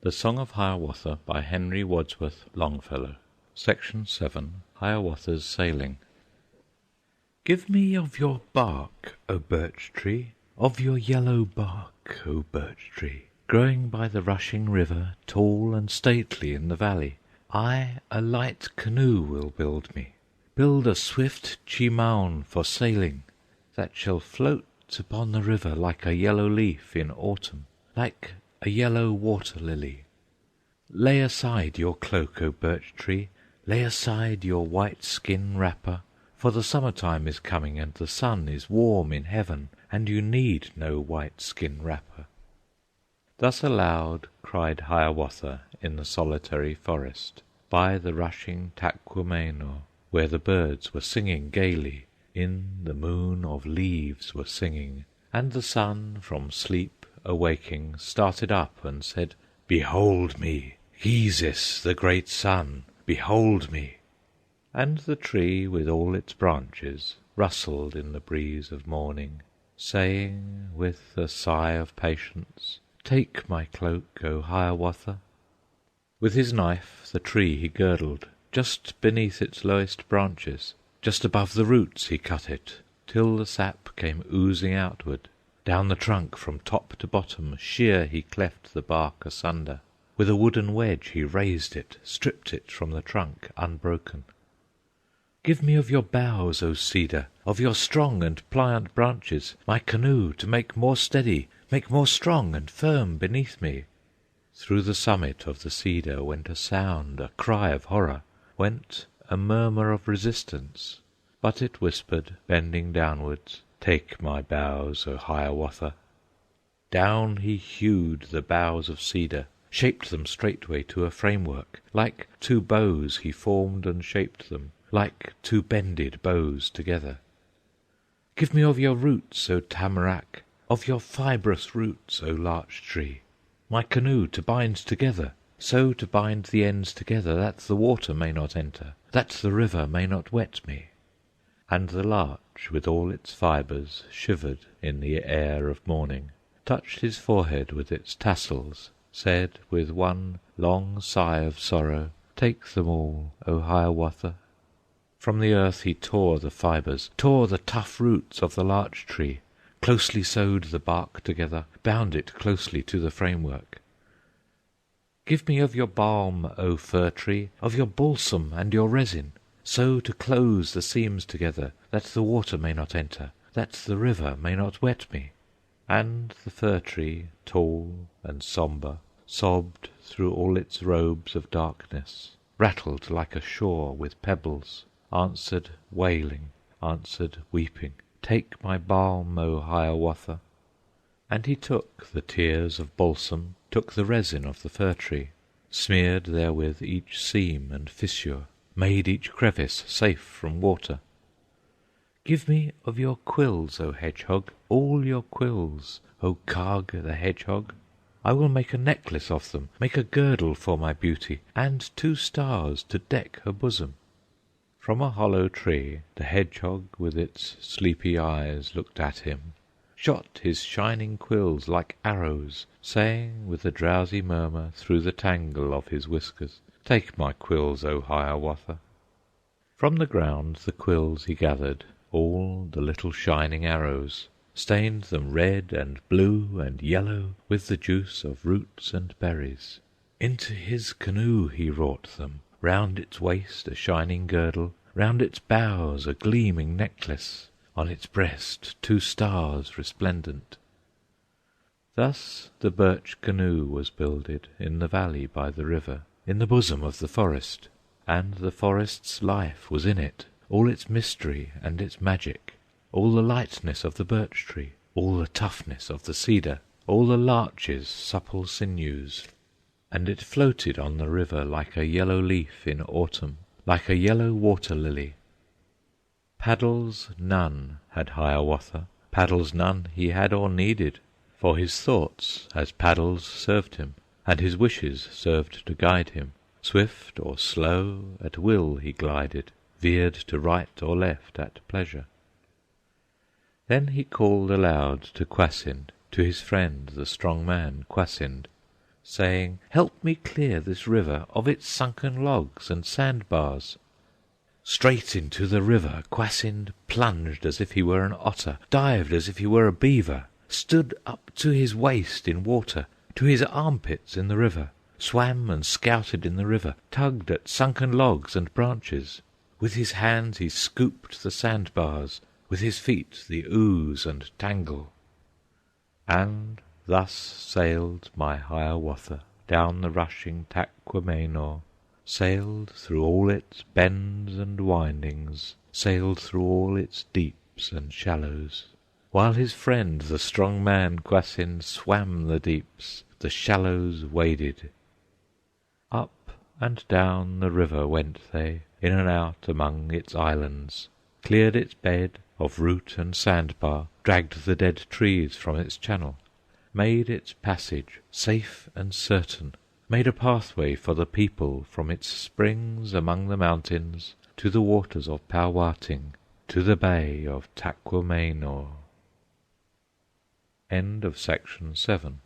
The Song of Hiawatha by Henry Wadsworth Longfellow. Section 7. Hiawatha's Sailing. Give me of your bark, O birch tree, of your yellow bark, O birch tree, growing by the rushing river, tall and stately in the valley. I a light canoe will build me, build a swift chemaun for sailing, that shall float upon the river like a yellow leaf in autumn, like a yellow water lily. Lay aside your cloak, O birch tree, lay aside your white skin wrapper, for the summer-time is coming, and the sun is warm in heaven, and you need no white skin wrapper. Thus aloud cried Hiawatha in the solitary forest, by the rushing Taquamenaw, where the birds were singing gaily, in the moon of leaves were singing, and the sun from sleep awaking started up and said, "Behold me, Gheezis, the great sun, behold me!" And the tree with all its branches rustled in the breeze of morning, saying with a sigh of patience, "Take my cloak, O Hiawatha!" With his knife the tree he girdled, just beneath its lowest branches, just above the roots he cut it, till the sap came oozing outward. Down the trunk from top to bottom sheer he cleft the bark asunder. With a wooden wedge he raised it, stripped it from the trunk unbroken. Give me of your boughs, O cedar, of your strong and pliant branches, my canoe to make more steady, make more strong and firm beneath me. Through the summit of the cedar went a sound, a cry of horror, went a murmur of resistance, but it whispered, bending downwards, "Take my boughs, O Hiawatha!" Down he hewed the boughs of cedar, shaped them straightway to a framework, like two bows he formed and shaped them, like two bended bows together. Give me of your roots, O tamarack, of your fibrous roots, O larch tree, my canoe to bind together, so to bind the ends together that the water may not enter, that the river may not wet me. And the larch with all its fibres shivered in the air of morning, touched his forehead with its tassels, said with one long sigh of sorrow, "Take them all, O Hiawatha!" From the earth he tore the fibres, tore the tough roots of the larch tree, closely sewed the bark together, bound it closely to the framework. Give me of your balm, O fir tree, of your balsam and your resin, so to close the seams together, that the water may not enter, that the river may not wet me. And the fir tree, tall and sombre, sobbed through all its robes of darkness, rattled like a shore with pebbles, answered wailing, answered weeping, "Take my balm, O Hiawatha!" And he took the tears of balsam, took the resin of the fir tree, smeared therewith each seam and fissure, made each crevice safe from water. Give me of your quills, O hedgehog, all your quills, O Kagh the hedgehog! I will make a necklace of them, make a girdle for my beauty, and 2 stars to deck her bosom. From a hollow tree the hedgehog with its sleepy eyes looked at him, shot his shining quills like arrows, saying with a drowsy murmur through the tangle of his whiskers, "Take my quills, O Hiawatha!" From the ground the quills he gathered, all the little shining arrows, stained them red and blue and yellow with the juice of roots and berries. Into his canoe he wrought them, round its waist a shining girdle, round its bows a gleaming necklace, on its breast 2 stars resplendent. Thus the birch canoe was builded in the valley by the river, in the bosom of the forest, and the forest's life was in it, all its mystery and its magic, all the lightness of the birch tree, all the toughness of the cedar, all the larch's supple sinews. And it floated on the river like a yellow leaf in autumn, like a yellow water lily. Paddles none had Hiawatha, paddles none he had or needed, for his thoughts as paddles served him, and his wishes served to guide him. Swift or slow at will he glided, veered to right or left at pleasure. Then he called aloud to Kwasind, to his friend the strong man Kwasind, saying, "Help me clear this river of its sunken logs and sand bars." Straight into the river Kwasind plunged as if he were an otter, dived as if he were a beaver, stood up to his waist in water, to his armpits in the river, swam and scouted in the river, tugged at sunken logs and branches. With his hands he scooped the sand bars, with his feet the ooze and tangle. And thus sailed my Hiawatha down the rushing Taquamenaw, sailed through all its bends and windings, sailed through all its deeps and shallows, while his friend, the strong man Kwasind, swam the deeps, the shallows waded. Up and down the river went they, in and out among its islands, cleared its bed of root and sandbar, dragged the dead trees from its channel, made its passage safe and certain, made a pathway for the people from its springs among the mountains to the waters of Pauwating, to the bay of Taquamenaw. Section 7.